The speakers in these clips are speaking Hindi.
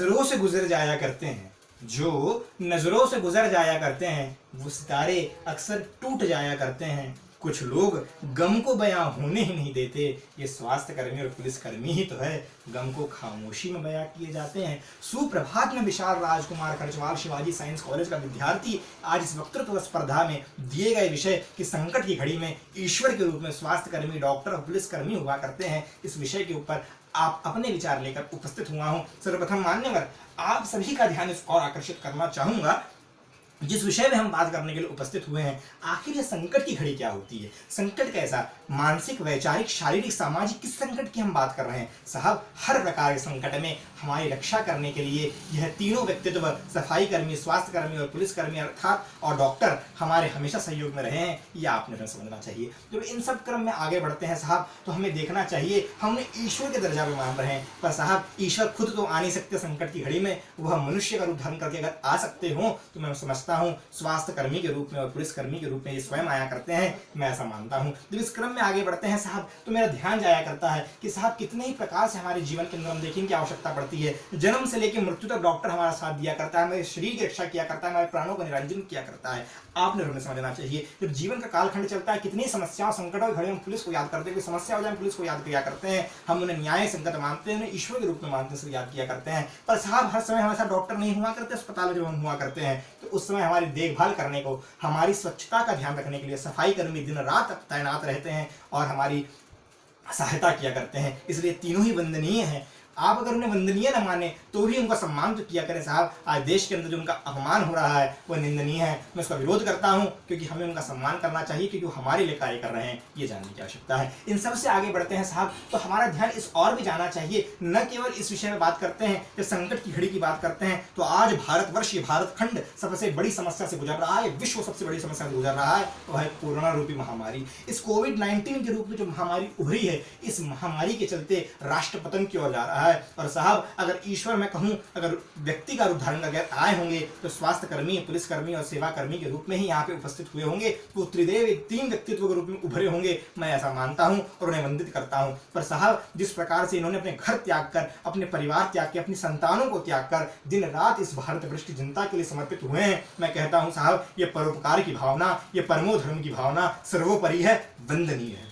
नजरों से गुजर जाया करते हैं, जो नजरों से गुजर जाया करते हैं, वो सितारे अक्सर टूट जाया करते हैं। कुछ लोग गम को बयां होने ही नहीं देते। ये स्वास्थ्य कर्मी और पुलिसकर्मी ही तो है, गम को खामोशी में बयां किए जाते हैं। सुप्रभात में विशाल राजकुमार खरचवाल शिवाजी साइंस कॉलेज का विद्यार्थी आज इस वक्तृत्व स्पर्धा में दिए गए विषय कि संकट की घड़ी में ईश्वर के रूप में स्वास्थ्य कर्मी, डॉक्टर और पुलिसकर्मी हुआ करते हैं, इस विषय के ऊपर आप अपने विचार लेकर उपस्थित हुआ हूं। सर्वप्रथम मान्यवर, आप सभी का ध्यान इस और आकर्षित करना चाहूंगा जिस विषय में हम बात करने के लिए उपस्थित हुए हैं। आखिर ये संकट की घड़ी क्या होती है? संकट कैसा? मानसिक, वैचारिक, शारीरिक, सामाजिक, किस संकट की हम बात कर रहे हैं? साहब, हर प्रकार के संकट में हमारी रक्षा करने के लिए यह तीनों व्यक्तित्व, सफाई कर्मी, स्वास्थ्य कर्मी और पुलिसकर्मी अर्थात और डॉक्टर हमारे हमेशा सहयोग में रहे हैं। ये आपने समझना चाहिए। जब इन सब क्रम में आगे बढ़ते हैं साहब, तो हमें देखना चाहिए हमने ईश्वर के दर्जा में मान रहे हैं, पर साहब ईश्वर खुद तो आ नहीं सकते संकट की घड़ी में। वह मनुष्य का रूप धारण करके अगर आ सकते हो तो मैं समझता हूं स्वास्थ्य कर्मी के रूप में और पुलिसकर्मी के रूप में ये स्वयं आया करते हैं, मैं ऐसा मानता हूं। जब इस क्रम में आगे बढ़ते हैं साहब, तो मेरा ध्यान जाया करता है कि साहब कितने ही प्रकार से हमारे जीवन के अंदर हम देखें की आवश्यकता पड़ती है। जन्म से लेकर मृत्यु तक डॉक्टर हमारा साथ दिया करता है, हमारे शरीर की रक्षा किया करता है, हमारे प्राणों का निरंजन किया करता है। आपने हमें समझना चाहिए जब जीवन का कालखंड चलता है, कितनी समस्याओं संकटों की घड़ी हम पुलिस को याद करते हैं, कोई समस्या हो जाए पुलिस को याद किया करते हैं, हम उन्हें न्याय संकट मानते हैं, उन्हें ईश्वर के रूप में मानते हैं, याद किया करते हैं। पर साहब हर समय हमारे साथ डॉक्टर नहीं हुआ करते, अस्पताल में जब हम हुआ करते हैं तो उस समय हमारी देखभाल करने को, हमारी स्वच्छता का ध्यान रखने के लिए सफाई कर्मी दिन रात तैनात रहते हैं और हमारी सहायता किया करते हैं। इसलिए तीनों ही वंदनीय हैं। आप अगर उन्हें वंदनीय न माने तो भी उनका सम्मान तो किया करें साहब। आज देश के अंदर जो उनका अपमान हो रहा है वह निंदनीय है, मैं उसका विरोध करता हूं, क्योंकि हमें उनका सम्मान करना चाहिए, क्योंकि वो हमारे लिए कार्य कर रहे हैं, ये जानने की आवश्यकता है। इन सब से आगे बढ़ते हैं साहब, तो हमारा ध्यान इस और भी जाना चाहिए, न केवल इस विषय में बात करते हैं, जब संकट की घड़ी की बात करते हैं तो आज भारतवर्ष, ये भारत खंड सबसे बड़ी समस्या से गुजर रहा है, विश्व सबसे बड़ी समस्या से गुजर रहा है, तो है कोरोना रूपी महामारी। इस कोविड-19 के रूप में जो महामारी उभरी है, इस महामारी के चलते राष्ट्र पतन की ओर जा रहा है। और साहब अगर ईश्वर, मैं कहूं अगर व्यक्ति का रूप धारण करके आए होंगे तो स्वास्थ्य कर्मी, पुलिसकर्मी और सेवा कर्मी के रूप में ही यहाँ पे उपस्थित हुए होंगे, वो त्रिदेव तीन व्यक्तित्व के रूप में उभरे होंगे, मैं ऐसा मानता हूं और उन्हें वंदित करता हूं। पर साहब जिस प्रकार से इन्होंने अपने घर त्याग कर, अपने परिवार त्याग के, अपनी संतानों को त्याग कर दिन रात इस भारतवर्ष की जनता के लिए समर्पित हुए हैं, मैं कहता हूं साहब ये परोपकार की भावना, ये परमो धर्म की भावना सर्वोपरि है, वंदनीय है।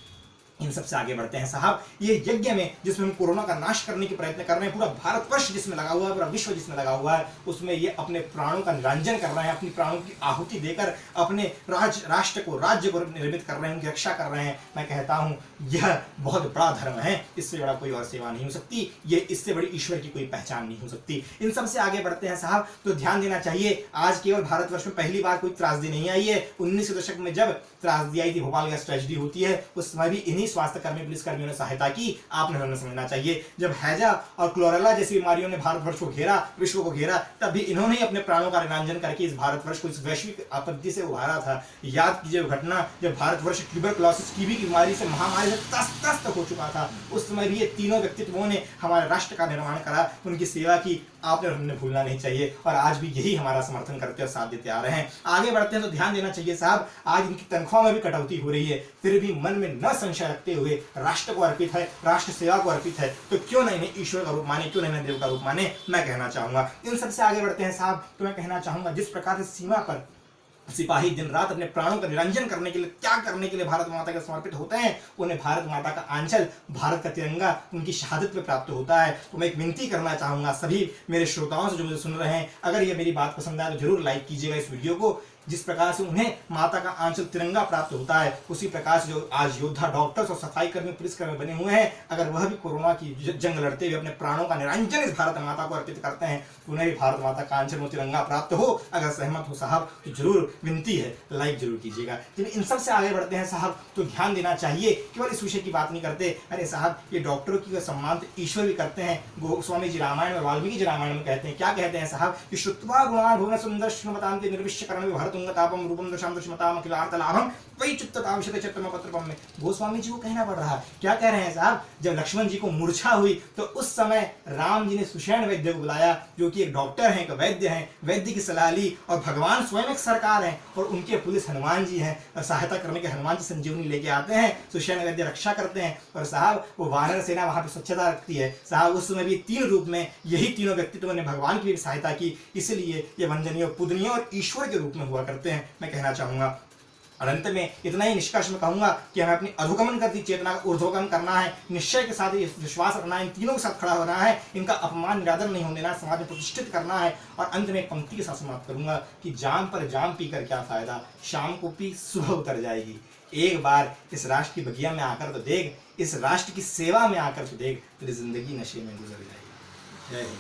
इन सबसे आगे बढ़ते हैं साहब, ये यज्ञ में जिसमें हम कोरोना का नाश करने की प्रयत्न कर रहे हैं, पूरा भारतवर्ष जिसमें लगा हुआ है, पूरा विश्व जिसमें लगा हुआ है, उसमें ये अपने प्राणों का निरंजन कर रहे हैं, अपनी प्राणों की आहुति देकर अपने राष्ट्र को, राज्य को निर्मित कर रहे हैं, उनकी रक्षा कर रहे हैं। मैं कहता हूं यह बहुत बड़ा धर्म है, इससे बड़ा कोई और सेवा नहीं हो सकती, ये इससे बड़ी ईश्वर की कोई पहचान नहीं हो सकती। इन सबसे आगे बढ़ते हैं साहब, तो ध्यान देना चाहिए आज केवल भारतवर्ष में पहली बार कोई त्रासदी नहीं आई है। 19 के दशक में जब त्रासदी आई थी, भोपाल गैस ट्रेजेडी होती है, उस समय भी इन्हीं स्वास्थ्य कर्मी, पुलिसकर्मियों ने सहायता की, आपने हमें समझना चाहिए। जब हैजा और क्लोरेला जैसी बीमारियों ने भारतवर्ष को घेरा, विश्व को घेरा, तब भी इन्होंने ही अपने प्राणों का निरंजन करके इस भारतवर्ष को इस वैश्विक आपत्ति से उभारा था। याद कीजिए घटना जब भारतवर्ष ट्यूबरकुलोसिस, टीबी की बीमारी से, महामारी से त्रस्त हो चुका था, उस समय भी ये तीनों व्यक्तित्वों ने हमारे राष्ट्र का निर्माण करा, उनकी सेवा की, आपने हमने भूलना नहीं चाहिए, और आज भी यही हमारा समर्थन करते और साथ देते आ रहे हैं। आगे बढ़ते हैं तो ध्यान देना चाहिए साहब, आज इनकी तनख्वाह में भी कटौती हो रही है, फिर भी मन में न संशय रखते हुए राष्ट्र को अर्पित है, राष्ट्र सेवा को अर्पित है, तो क्यों नहीं इन्हें ईश्वर का रूप माने, क्यों नहीं इन्हें देव का रूप माने, मैं कहना चाहूंगा। इन सबसे आगे बढ़ते हैं साहब, तो मैं कहना चाहूंगा जिस प्रकार से सीमा पर सिपाही दिन रात अपने प्राणों का निरंजन करने के लिए, त्याग करने के लिए भारत माता के समर्पित होते हैं, उन्हें भारत माता का आंचल, भारत का तिरंगा उनकी शहादत पे प्राप्त होता है। तो मैं एक विनती करना चाहूंगा सभी मेरे श्रोताओं से जो मुझे सुन रहे हैं, अगर ये मेरी बात पसंद आए तो जरूर लाइक कीजिएगा इस वीडियो को। जिस प्रकार से उन्हें माता का आंचल तिरंगा प्राप्त होता है, उसी प्रकार से जो आज योद्धा डॉक्टर्स और सफाई कर्मी, पुलिसकर्मी बने हुए हैं, अगर वह भी कोरोना की जंग लड़ते हुए अपने प्राणों का निरंजन इस भारत माता को अर्पित करते हैं, तो उन्हें भी भारत माता का आंचल और तिरंगा प्राप्त हो। अगर सहमत हो साहब तो जरूर विनती है, लाइक जरूर कीजिएगा। जब इन सब से आगे बढ़ते हैं साहब, तो ध्यान देना चाहिए, केवल इस विषय की बात नहीं करते, अरे साहब ये डॉक्टरों की सम्मान तो ईश्वर भी करते हैं। गोस्वामी जी रामायण में, वाल्मीकि जी रामायण में कहते हैं, क्या कहते हैं साहब कि श्रुत्वा गुणान् भुवन सुंदर श्रृणवतान्ते निर्विश्यकरण विभर्तुं तुंगतापम रूपम दशाम दुष्मताम अखिलार्थलाभम वही चित्तताम शत चित्तम पत्रपम में। गोस्वामी जी को कहना पड़ रहा है। क्या कह रहे हैं साहब? जब लक्ष्मण जी को मूर्छा हुई तो उस समय राम जी ने सुषेण वैद्य को बुलाया, जो कि एक डॉक्टर हैं, एक वैद्य हैं। वैद्य की सलाह ली और भगवान स्वयं एक सरकार है और उनके पुलिस हनुमान जी हैं और सहायता करने के हनुमान जी संजीवनी लेके आते हैं। सुषेण वैद्य रक्षा करते हैं और साहब वो वानर सेना वहां पे स्वच्छता रखती है। साहब उस समय भी 3 रूप में यही तीनों व्यक्तित्व ने भगवान की भी सहायता की, इसलिए ये वंदनीय, पूजनीय और ईश्वर के रूप में हुआ करते हैं, मैं कहना चाहूंगा। और अंत में इतना ही निष्कर्ष में कहूंगा कि हमें अपनी अधोगमन करती चेतना का ऊर्ध्वगमन करना है, निश्चय के साथ विश्वास रखना है, इन तीनों के साथ खड़ा होना है, इनका अपमान निरादर नहीं होने देना, समाज में प्रतिष्ठित करना है। और अंत में एक पंक्ति के साथ समाप्त करूंगा कि जाम पर जाम पीकर क्या फायदा, शाम को पी सुबह उतर जाएगी। एक बार इस राष्ट्र की बगिया में आकर तो देख, इस राष्ट्र की सेवा में आकर तो देख, तेरी जिंदगी नशे में गुजर जाएगी। जय हिंद।